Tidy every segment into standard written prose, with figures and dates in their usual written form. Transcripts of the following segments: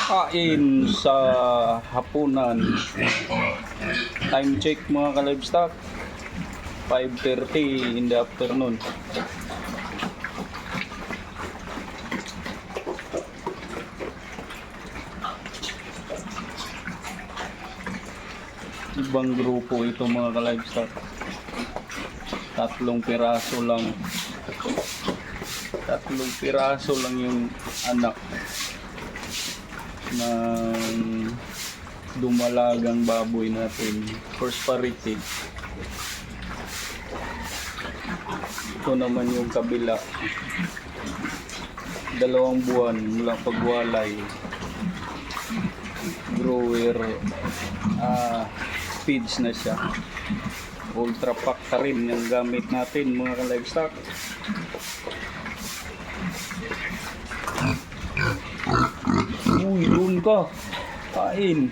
Kain sa hapunan. Time check mga ka-livestock, 5:30 in the afternoon. Ibang grupo ito mga ka-livestock. 3 piraso lang. 3 piraso lang yung anak ng dumalagang baboy natin, first parity. Ito naman yung kabila, 2 buwan mula pagwalay, grower, feeds na siya. Ultra pack ka rin yung gamit natin mga ka-livestock. Uy, doon ka. Kain.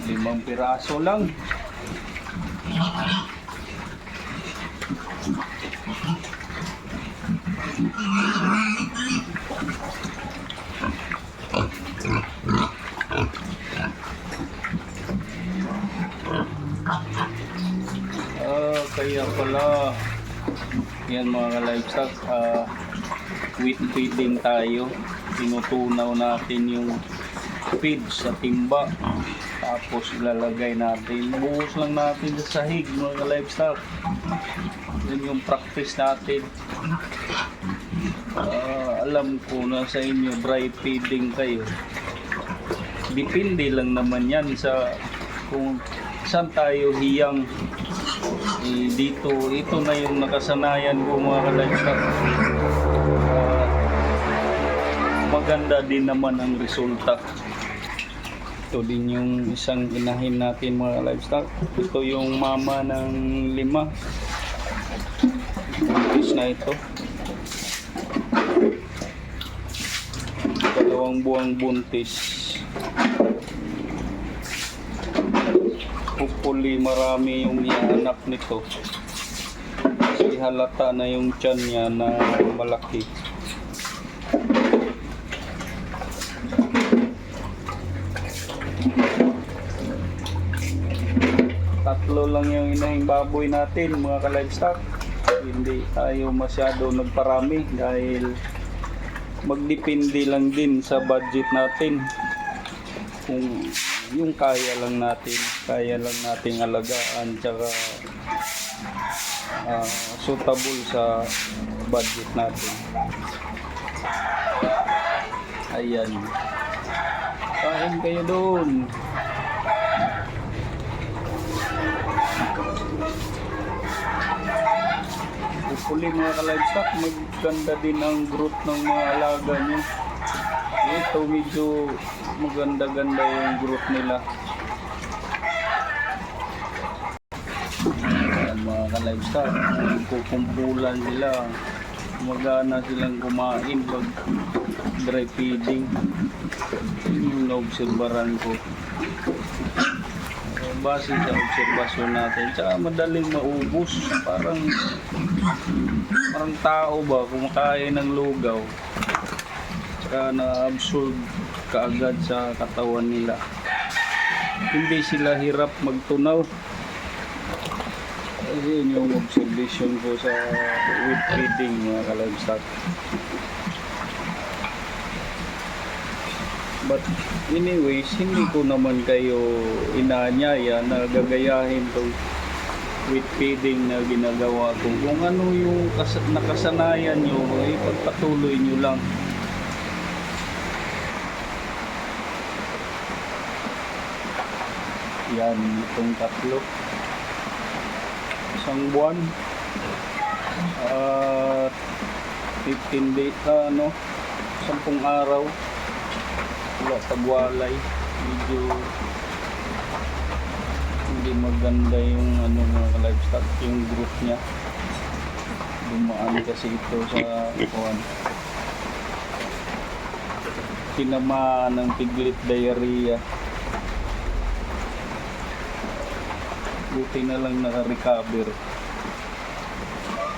Limang piraso lang. Kaya pala yan mga livestock, wheat feeding tayo. Tinutunaw natin yung feed sa timba, tapos ilalagay natin, buhos lang natin sa sahig mga livestock. Yan yung practice natin. Alam ko na sa inyo dry feeding kayo, depende lang naman yan sa kung saan tayo hiyang. Dito, ito na yung nakasanayan ko mga ka-livestock. Maganda din naman ang resulta. Ito din yung isang inahin natin mga livestock. Ito yung mama ng 5. Buntis na ito. 2 buwang buntis. Hopefully marami yung ianak nito. Kasi halata na yung tiyan niya na malaki. Tatlo lang yung inahing baboy natin mga ka-livestock. Hindi tayo masyado nagparami dahil magdepende lang din sa budget natin. Kung yung kaya lang nating alagaan, tsaka suitable sa budget natin. Ayan, kain kayo doon. Hopefully mga ka-livestock, maganda din ang growth ng mga alaga nyo. Ito medyo maganda-ganda yung growth nila. Ayan mga ka-livestock, kukumpulan sila. Magana silang kumain pag dry feeding. Yun yung naobserbaran ko. Base sa obserbasyon natin, tsaka madaling maubos. Parang tao ba kumakain ng lugaw, tsaka na-absorb kaagad sa katawan nila. Hindi sila hirap magtunaw. Yun yung observation ko sa wheat feeding mga ka-livestock. But anyways, hindi ko naman kayo inaanyaya na gagayahin tong wheat feeding na ginagawa ko. Kung ano yung nakasanayan nyo, ipagpatuloy nyo lang. Yan, itong 3. 1 buwan. 15 days, 10 araw. Wala pagwalay. Medyo hindi maganda yung mga livestock, yung growth niya. Dumaan kasi ito sa tinamaan ng piglet diarrhea. buti na lang naka-recover.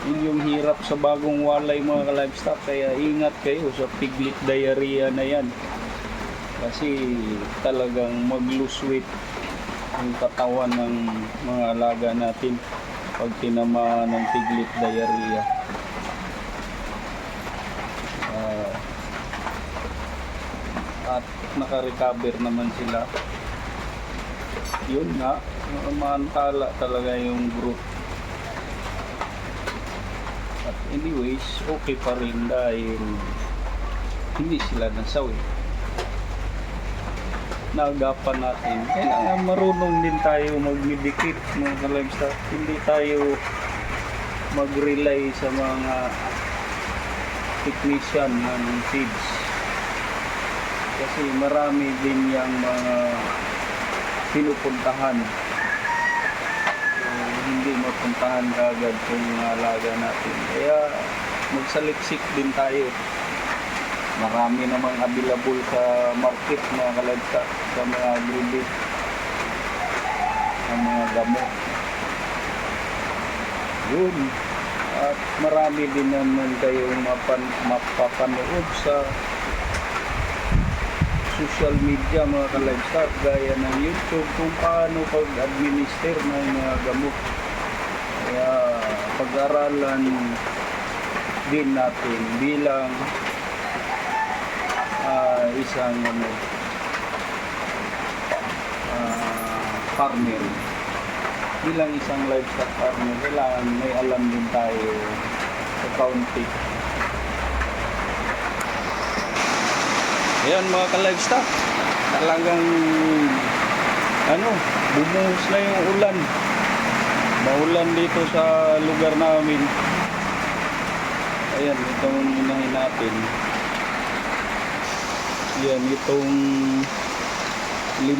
Yun yung hirap sa bagong walay mga ka-livestock, kaya ingat kayo sa piglet diarrhea na yan. Kasi talagang mag-lose weight ang katawan ng mga alaga natin pag tinamaan ng piglet diarrhea. At naka-recover naman sila. Yun nga, maantala talaga yung growth. At anyways, okay pa rin dahil hindi sila nasawi. Naagapan natin. Kailangan marunong din tayo mag-medicate mga ka-livestock. Hindi tayo mag-rely sa mga technician ng feeds. Kasi marami din yung mga pinupuntahan. Hindi mapuntahan agad kung alaga natin. Kaya magsaliksik din tayo. Marami namang available sa market mga ka-livestock, sa mga breeding, ang mga gamot. Yun. At marami din naman kayong mapapanood sa social media mga ka-livestock, gaya ng YouTube, kung paano pag-administer ng mga gamot. Kaya pag-aralan din natin bilang isang farmer. Bilang isang livestock farmer, kailangan may alam din tayo sa kaunti. Ayan mga ka-livestock, talagang bumuhos na yung ulan. Maulan dito sa lugar namin. Ayan, itong unahin natin. Yan, itong 5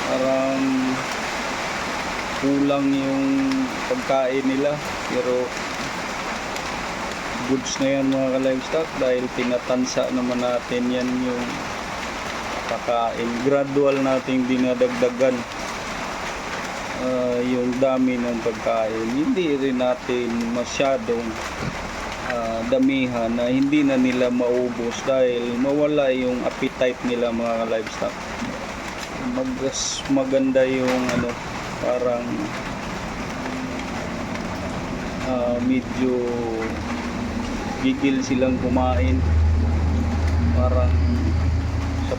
parang kulang yung pagkain nila, pero goods na yan mga ka-livestock dahil tinatansa naman natin yan yung kakain. Gradual nating dinadagdagan yung dami ng pagkain. Hindi rin natin masyadong damihan na hindi na nila maubos dahil mawala yung appetite nila mga livestock. Maganda yung parang medyo gigil silang kumain, parang sa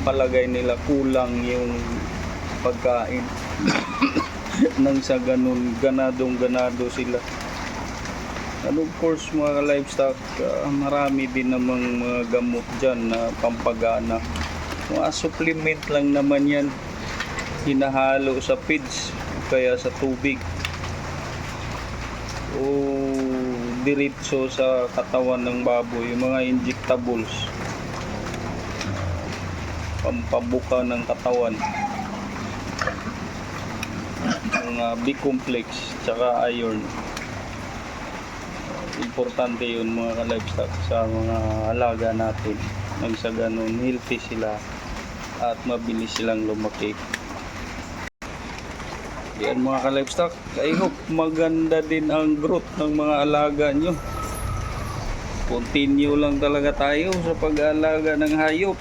palagay nila kulang yung pagkain. Nang sa ganun ganado sila. And of course mga livestock, marami din namang mga gamot dyan na pampagana. Mga supplement lang naman yan, hinahalo sa feeds kaya sa tubig o diretso sa katawan ng baboy, yung mga injectables, pampabuka ng katawan, mga B-complex tsaka iron. Importante yun mga ka-livestock sa mga alaga natin, nang sa ganun healthy sila at mabilis silang lumaki. Yan mga ka-livestock, I hope maganda din ang growth ng mga alaga nyo. Continue lang talaga tayo sa pag-aalaga ng hayop,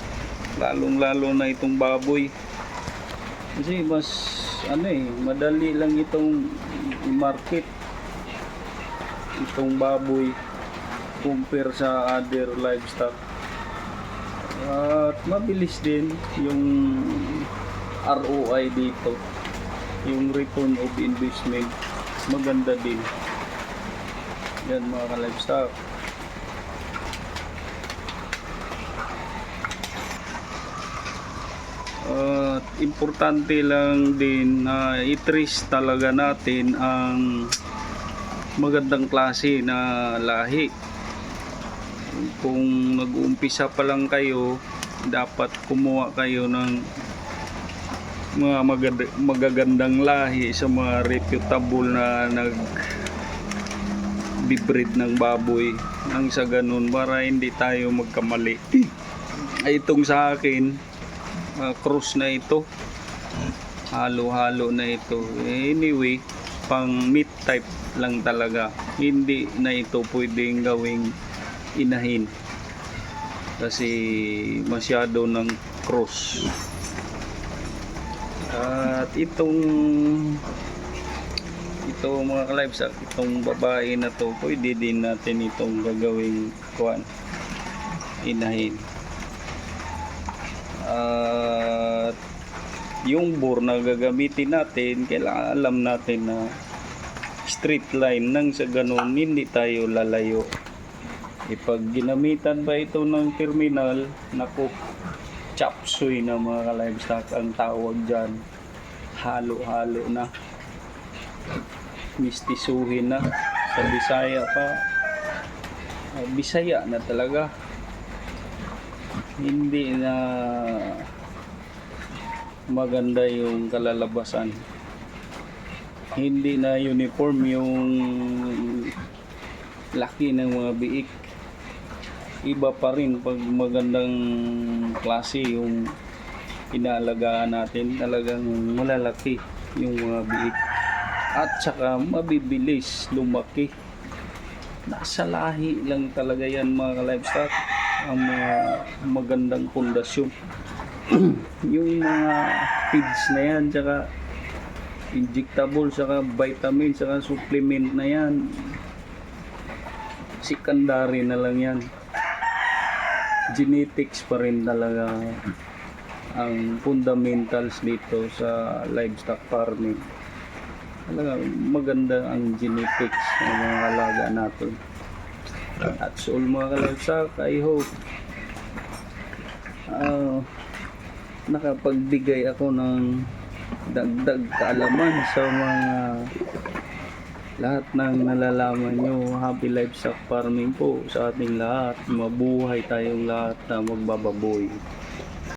lalong lalo na itong baboy, kasi mas madali lang itong market, itong baboy compare sa other livestock. At mabilis din yung ROI dito, yung return of investment maganda din. Yan mga ka-livestock. Importante lang din na i-trace talaga natin ang magandang klase na lahi. Kung nag-uumpisa pa lang kayo, dapat kumuha kayo ng mga magagandang lahi sa mga reputable na nag-breed ng baboy, nang sa ganun para hindi tayo magkamali. Itong sa akin, cross na ito, halo-halo na ito. Anyway, pang meat type lang talaga. Hindi na ito pwedeng gawing inahin kasi masyado ng cross. At ito mga ka-livestock, itong babae na to, pwede din natin itong gagawing inahin. At yung bore na gagamitin natin, kailangan alam natin na straight line nang sa ganun hindi tayo lalayo. Pag ginamitan pa ito ng terminal, naku, chop suey na mga ka-livestock ang tawag dyan. Halo-halo na, mistisuhin na. Sa Bisaya pa, Bisaya na talaga. Hindi na maganda yung kalalabasan. Hindi na uniform yung laki ng mga biik. Iba pa rin pag magandang klase yung inaalagaan natin, talagang malalaki yung mga biik at saka mabibilis lumaki. Nasa lahi lang talaga yan mga ka-livestock, ang mga magandang pundasyon. Yung mga feeds na yan, saka injectable, saka vitamin, saka supplement na yan, secondary na lang yan. Genetics pa rin talaga ang fundamentals dito sa livestock farming. Talaga maganda ang genetics ng mga alaga natin. At so all mga ka-livestock, I hope nakapagbigay ako ng dagdag kaalaman sa mga lahat ng nalalaman nyo. Happy livestock farming po sa ating lahat. Mabuhay tayong lahat na magbababoy.